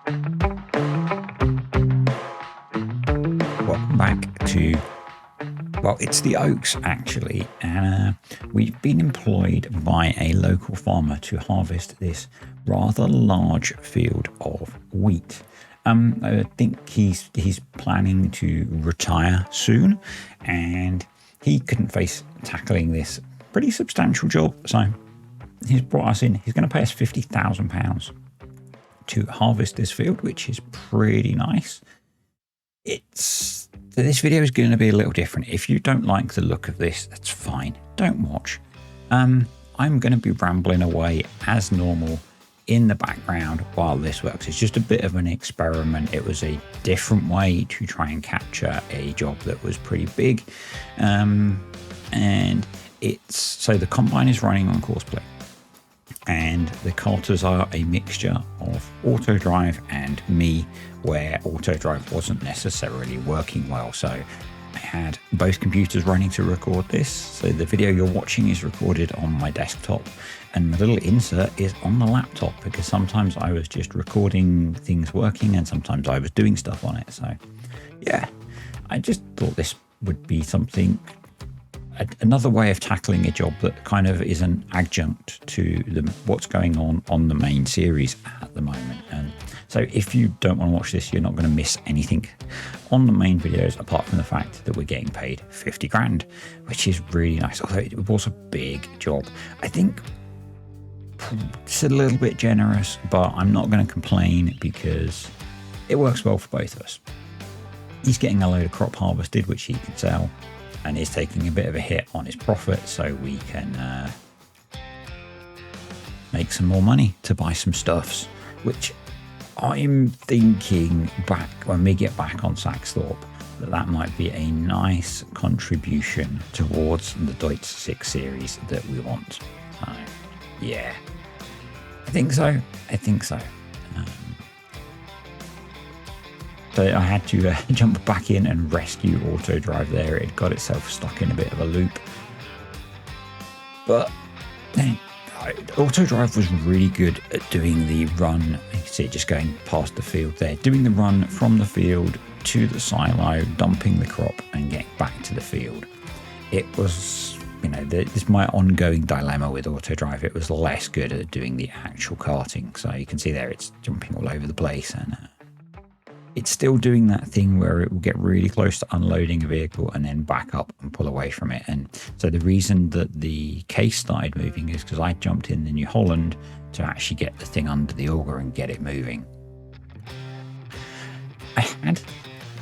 Welcome back to, well, it's the Oaks actually, and we've been employed by a local farmer to harvest this rather large field of wheat. I think he's planning to retire soon, and he couldn't face tackling this pretty substantial job, so he's brought us in. He's going to pay us £50,000 to harvest this field, which is pretty nice. This video is going to be a little different. If you don't like the look of this, that's fine. Don't watch. I'm going to be rambling away as normal in the background while this works. It's just a bit of an experiment. It was a different way to try and capture a job that was pretty big. And so the combine is running on courseplay, and the carters are a mixture of auto drive and me, where auto drive wasn't necessarily working well. So I had both computers running to record this. So the video you're watching is recorded on my desktop, and the little insert is on the laptop, because sometimes I was just recording things working and sometimes I was doing stuff on it. So yeah, I just thought this would be something, another way of tackling a job that kind of is an adjunct to what's going on the main series at the moment. And so if you don't want to watch this, you're not going to miss anything on the main videos, apart from the fact that we're getting paid 50 grand, which is really nice. Although it was a big job. I think it's a little bit generous, but I'm not going to complain because it works well for both of us. He's getting a load of crop harvested, which he can sell, and is taking a bit of a hit on his profit, so we can make some more money to buy some stuffs, which I'm thinking back when we get back on Saxthorpe that might be a nice contribution towards the Deutz 6 series that we want. Yeah, I think so. So I had to jump back in and rescue auto drive there. It got itself stuck in a bit of a loop. But auto drive was really good at doing the run. You can see it just going past the field there, doing the run from the field to the silo, dumping the crop and getting back to the field. It was, this is my ongoing dilemma with auto drive. It was less good at doing the actual karting. So you can see there it's jumping all over the place, and it's still doing that thing where it will get really close to unloading a vehicle and then back up and pull away from it. And so the reason that the case started moving is because I jumped in the New Holland to actually get the thing under the auger and get it moving. I had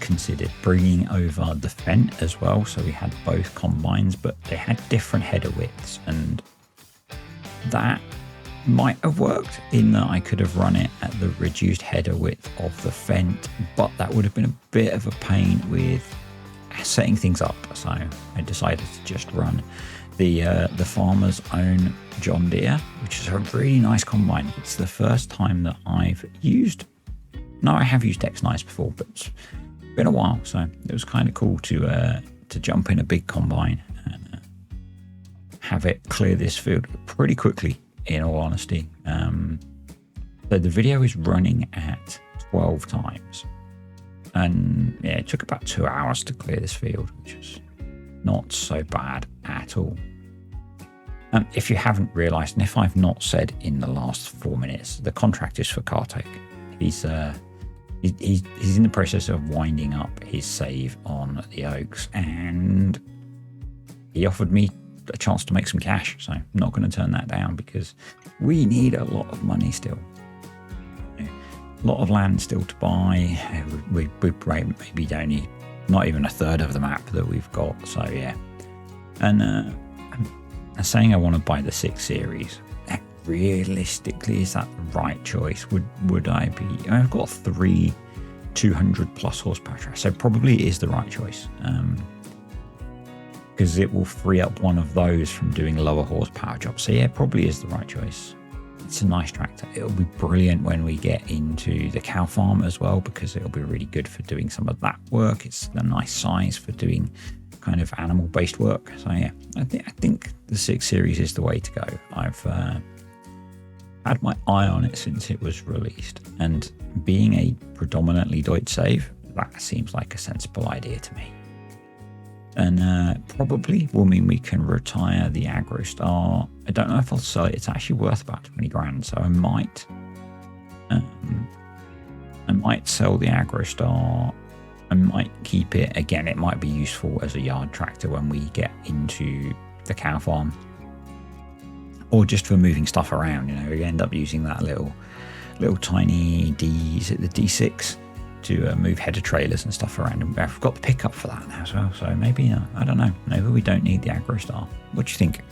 considered bringing over the Fendt as well, so we had both combines, but they had different header widths, and that might have worked in that I could have run it at the reduced header width of the Fendt, but that would have been a bit of a pain with setting things up. So I decided to just run the farmer's own John Deere, which is a really nice combine. It's the first time that I've used, no, I have used X-Nice before, but it's been a while, so it was kind of cool to jump in a big combine and have it clear this field pretty quickly, in all honesty. So the video is running at 12 times, and yeah, it took about 2 hours to clear this field, which is not so bad at all. If you haven't realized, and if I've not said in the last 4 minutes, the contract is for Cartech. He's in the process of winding up his save on the Oaks, and he offered me a chance to make some cash, so I'm not going to turn that down because we need a lot of money still. A lot of land still to buy. We maybe only not even a third of the map that we've got, so yeah. And I'm saying I want to buy the 6 series. Realistically, is that the right choice? Would I be? I've got 3 200 plus horsepower tracks, so probably it is the right choice, because it will free up one of those from doing lower horsepower jobs. So yeah, probably is the right choice. It's a nice tractor. It'll be brilliant when we get into the cow farm as well, because it'll be really good for doing some of that work. It's a nice size for doing kind of animal based work. So yeah, I think the 6 series is the way to go. I've had my eye on it since it was released, and being a predominantly Deutsche save, that seems like a sensible idea to me. And probably will mean we can retire the Aggro Star. I don't know if I'll sell it. It's actually worth about 20 grand, so I might sell the Aggro Star. I might keep it. Again, it might be useful as a yard tractor when we get into the cow farm, or just for moving stuff around. You know, we end up using that little tiny is it the D6 to move header trailers and stuff around, and I've got the pickup for that now as well. So maybe I don't know. Maybe we don't need the Aggro Star. What do you think?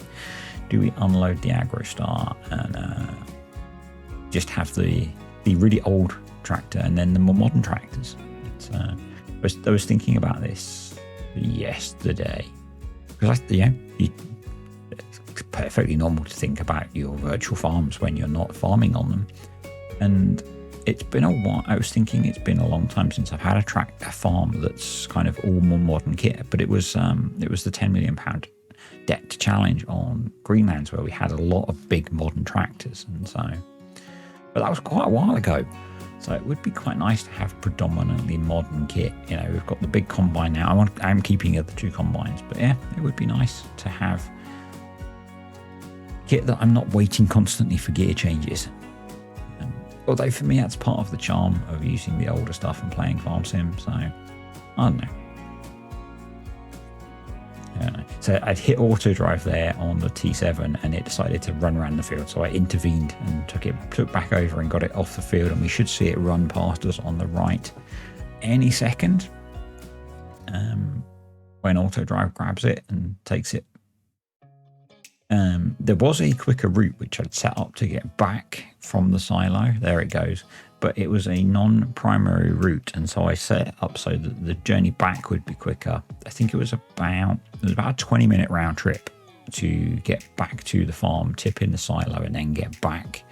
Do we unload the Aggro Star and just have the really old tractor and then the more modern tractors? I was thinking about this yesterday because it's perfectly normal to think about your virtual farms when you're not farming on them, and it's been a while. I was thinking it's been a long time since I've had a farm that's kind of all more modern kit, but it was the £10 million debt challenge on Greenlands where we had a lot of big modern tractors, and so, but that was quite a while ago. So it would be quite nice to have predominantly modern kit. You know, we've got the big combine now. I'm keeping the other two combines, but yeah, it would be nice to have kit that I'm not waiting constantly for gear changes. Although for me, that's part of the charm of using the older stuff and playing farm sim. So I don't know. So I'd hit auto drive there on the T7 and it decided to run around the field. So I intervened and took back over and got it off the field, and we should see it run past us on the right any second when auto drive grabs it and takes it. There was a quicker route which I'd set up to get back from the silo. There it goes. But it was a non-primary route, and so I set it up so that the journey back would be quicker. I think it was about a 20-minute round trip to get back to the farm, tip in the silo, and then get back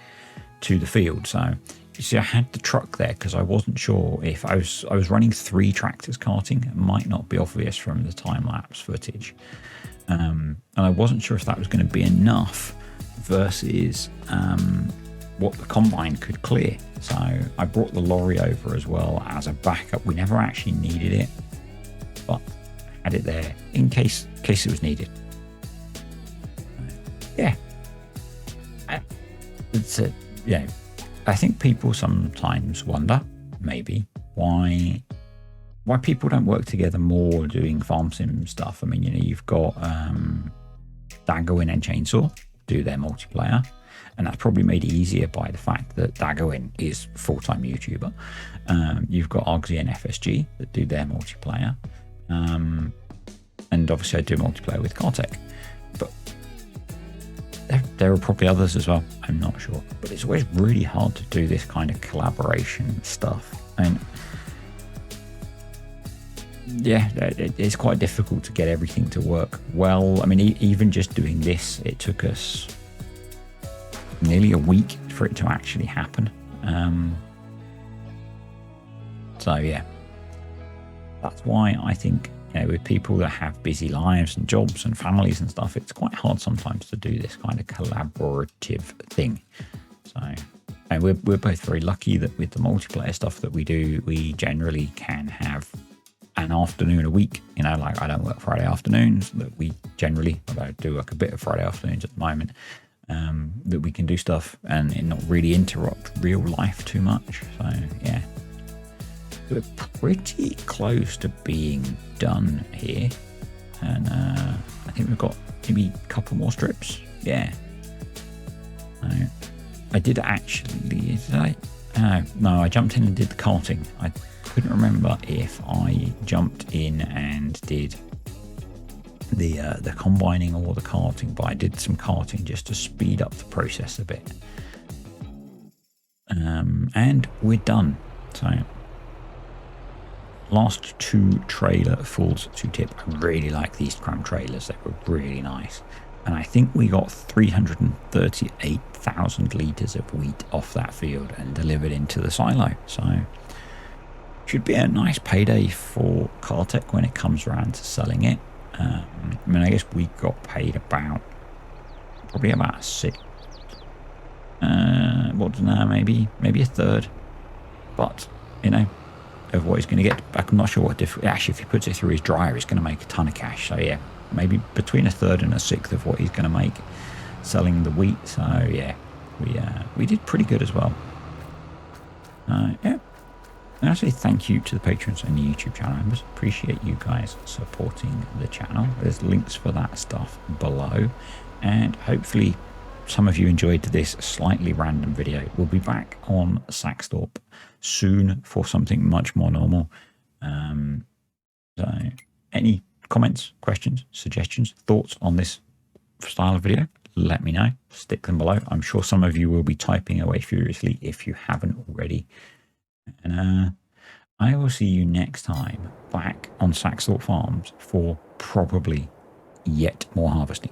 to the field. So you see, I had the truck there because I wasn't sure if I was running 3 tractors carting. It might not be obvious from the time-lapse footage, and I wasn't sure if that was going to be enough versus what the combine could clear. So I brought the lorry over as well as a backup. We never actually needed it, but I had it there in case it was needed. Yeah, it's I think people sometimes wonder maybe why people don't work together more doing farm sim stuff. I mean, you know, you've got Daggerwin and Chainsaw do their multiplayer, and that's probably made easier by the fact that Daggerwin is full-time YouTuber. You've got Argsy and FSG that do their multiplayer, and obviously I do multiplayer with Cartech, but there are probably others as well. I'm not sure, but it's always really hard to do this kind of collaboration stuff, and yeah, it's quite difficult to get everything to work well. I mean, even just doing this, it took us nearly a week for it to actually happen. So yeah, that's why I think, you know, with people that have busy lives and jobs and families and stuff, it's quite hard sometimes to do this kind of collaborative thing. So, and we're both very lucky that with the multiplayer stuff that we do, we generally can have an afternoon a week. You know, like I don't work Friday afternoons, that we generally, although I do work a bit of Friday afternoons at the moment, that we can do stuff and it not really interrupt real life too much. So yeah, we're pretty close to being done here, and I think we've got maybe a couple more strips. Yeah, I did actually, no, I jumped in and did the carting. I couldn't remember if I jumped in and did the combining or the carting, but I did some carting just to speed up the process a bit. And we're done. So last 2 trailer fulls to tip. I really like these cram trailers. They were really nice, and I think we got 338,000 litres of wheat off that field and delivered into the silo. So should be a nice payday for Cartech when it comes around to selling it. I mean, I guess we got paid probably about What now? Maybe a third. But you know, of what he's going to get back. I'm not sure what actually, if he puts it through his dryer, he's going to make a ton of cash. So yeah, maybe between a third and a sixth of what he's going to make selling the wheat. So yeah, we did pretty good as well. Yeah. And actually, thank you to the patrons and the YouTube channel members. Appreciate you guys supporting the channel. There's links for that stuff below, and hopefully some of you enjoyed this slightly random video. We'll be back on Saxthorpe soon for something much more normal. So any comments, questions, suggestions, thoughts on this style of video, let me know. Stick them below. I'm sure some of you will be typing away furiously if you haven't already. And I will see you next time back on Saxthorpe Farms for probably yet more harvesting.